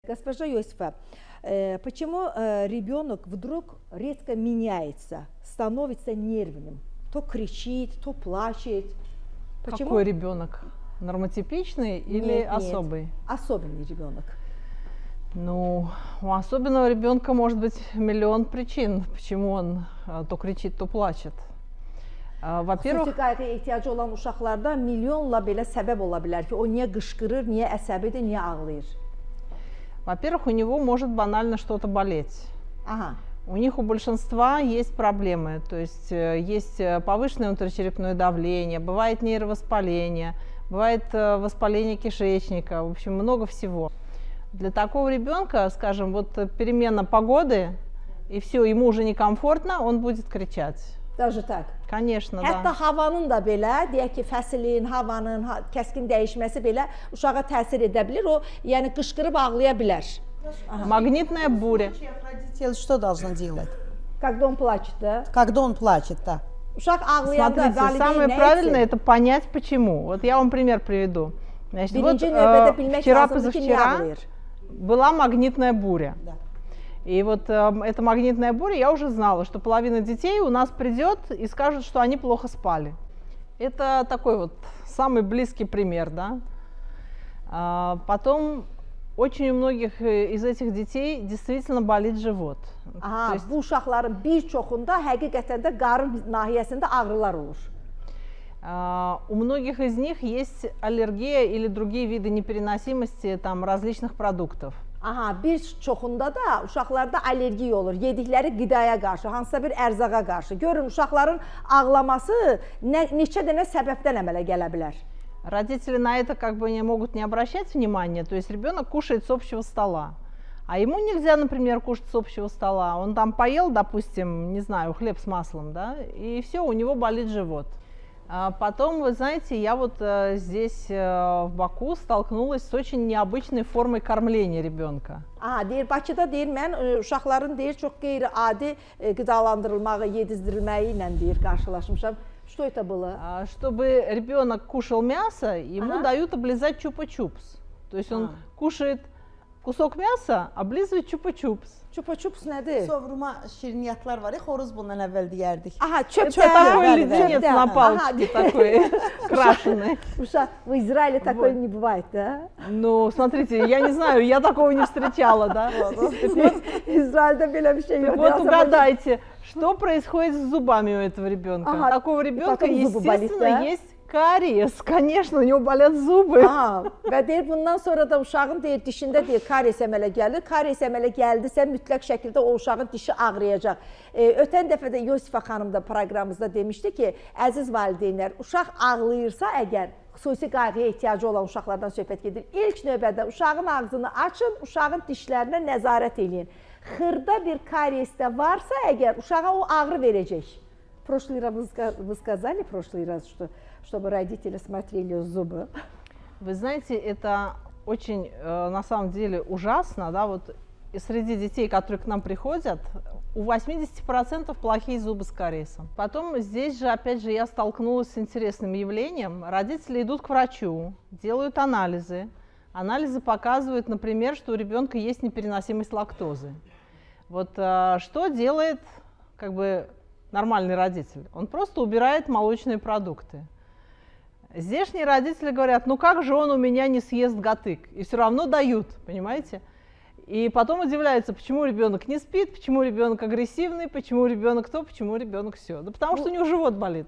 Госпожа Иосифа, почему ребенок вдруг резко меняется, становится нервным? То кричит, то плачет. Почему? Какой ребенок? Нормотипичный или особый? Нет, особенный ребенок. Ну, у особенного ребенка может быть миллион причин, почему он то кричит, то плачет. Во-первых, xüsusi qayğıya ehtiyacı olan uşaqlarda milyonla belə səbəb ola bilər ki, o niyə qışqırır, niyə əsəbidir, niyə ağlayır. Во-первых, у него может банально что-то болеть. Aha. У них у большинства есть проблемы, то есть есть повышенное внутричерепное давление, бывает нейровоспаление, бывает воспаление кишечника, в общем, много всего. Для такого ребенка, скажем, вот перемена погоды, и все, ему уже некомфортно, он будет кричать. Даже так. Конечно, Hətta да. havanın da belə, deyək ki, fəslin, havanın kəskin dəyişməsi belə uşağa təsir edə bilir. O, yəni qışqırıb ağlaya bilər. Магнитная буря. Родитель что должен делать? Когда он плачет, да? Когда он плачет, да. Uşaq ağlayanda Смотрите, самое правильное это понять почему. Вот я вам пример приведу. Значит, вот Birinci növbədə bilmək вчера, lazımdır ki, niyə позавчера ağlayır. была магнитная буря. Да. И вот эта магнитная буря, я уже знала, что половина детей у нас придет и скажет, что они плохо спали. Это такой вот самый близкий пример, да. Потом очень у многих из этих детей действительно болит живот. Aha, То есть, bu uşaqların bir çoxunda həqiqətən də qarın nahiyəsində ağrılar olur. у многих из них есть аллергия или другие виды непереносимости там, различных продуктов. Aha, bir çoxunda da uşaqlarda allergiya olur, yedikləri qidaya qarşı, hansısa bir ərzağa qarşı. Görün, uşaqların ağlaması neçə dənə səbəbdən əmələ gələ bilər. Родители на это как бы не могут не обращать внимания, то есть ребенок кушает с общего стола, а ему нельзя, например, кушать с общего стола. Он там поел, допустим, не знаю, хлеб с маслом, да, и все, у него болит живот. Потом, вы знаете, я вот здесь в Баку столкнулась с очень необычной формой кормления ребенка. Aha, deyir, Bakıda deyir, mən uşaqların deyir, çox qeyri-adi qidalandırılmağı, yedizdirilməyi ilə deyir, qarşılaşmışam. Что это было? Чтобы ребенок кушал мясо, ему дают облизать чупа-чупс. То есть он кушает кусок мяса, облизывает чупа-чупс. Çupa-çups nədir? Sovruma şirniyyatlar var ya, xoruz bundan əvvəl deyərdik. Aha, çöpdə. Такой да, леденец да. на Ага, палочке такой, крашеный. В Израиле такое не бывает, да? Ну, смотрите, я не знаю, я такого не встречала, да? İsrail'de belə bir şey yok. Вот угадайте, что происходит с зубами у этого ребенка? Ага, У такого ребенка, потом зубы болит, естественно, да? есть кариес. Конечно, у него болят зубы. Aha, və deyir, bundan sonra da uşağın deyir, dişində deyir, karies əmələ gəlir. Karies əmələ gəldisə, mütləq şəkildə o uşağın dişi ağrıyacaq. Ötən dəfə də Yosifa xanım da proqramımızda demişdi ki, əziz valideynlər, uşaq ağlayırsa əgər, xüsusi qayğıya ehtiyacı olan uşaqlardan söhbət gedir. İlk növbədə uşağın ağzını açın, uşağın dişlərinə nəzarət edin. Xırda bir karies də varsa əgər, uşağa o ağrı verəcək. Прошлый раз вы сказали, чтобы родители смотрели зубы. Вы знаете, это очень, на самом деле, ужасно, да, вот и среди детей, которые к нам приходят, у 80% плохие зубы с кариесом. Потом здесь же, опять же, я столкнулась с интересным явлением. Родители идут к врачу, делают анализы. Анализы показывают, например, что у ребенка есть непереносимость лактозы. Вот что делает, как бы, нормальный родитель? Он просто убирает молочные продукты. Здешние родители говорят, ну как же он у меня не съест гатык? И все равно дают, понимаете? И потом удивляются, почему ребенок не спит, почему ребенок агрессивный, почему ребенок то, почему ребенок все. Да потому что у него живот болит.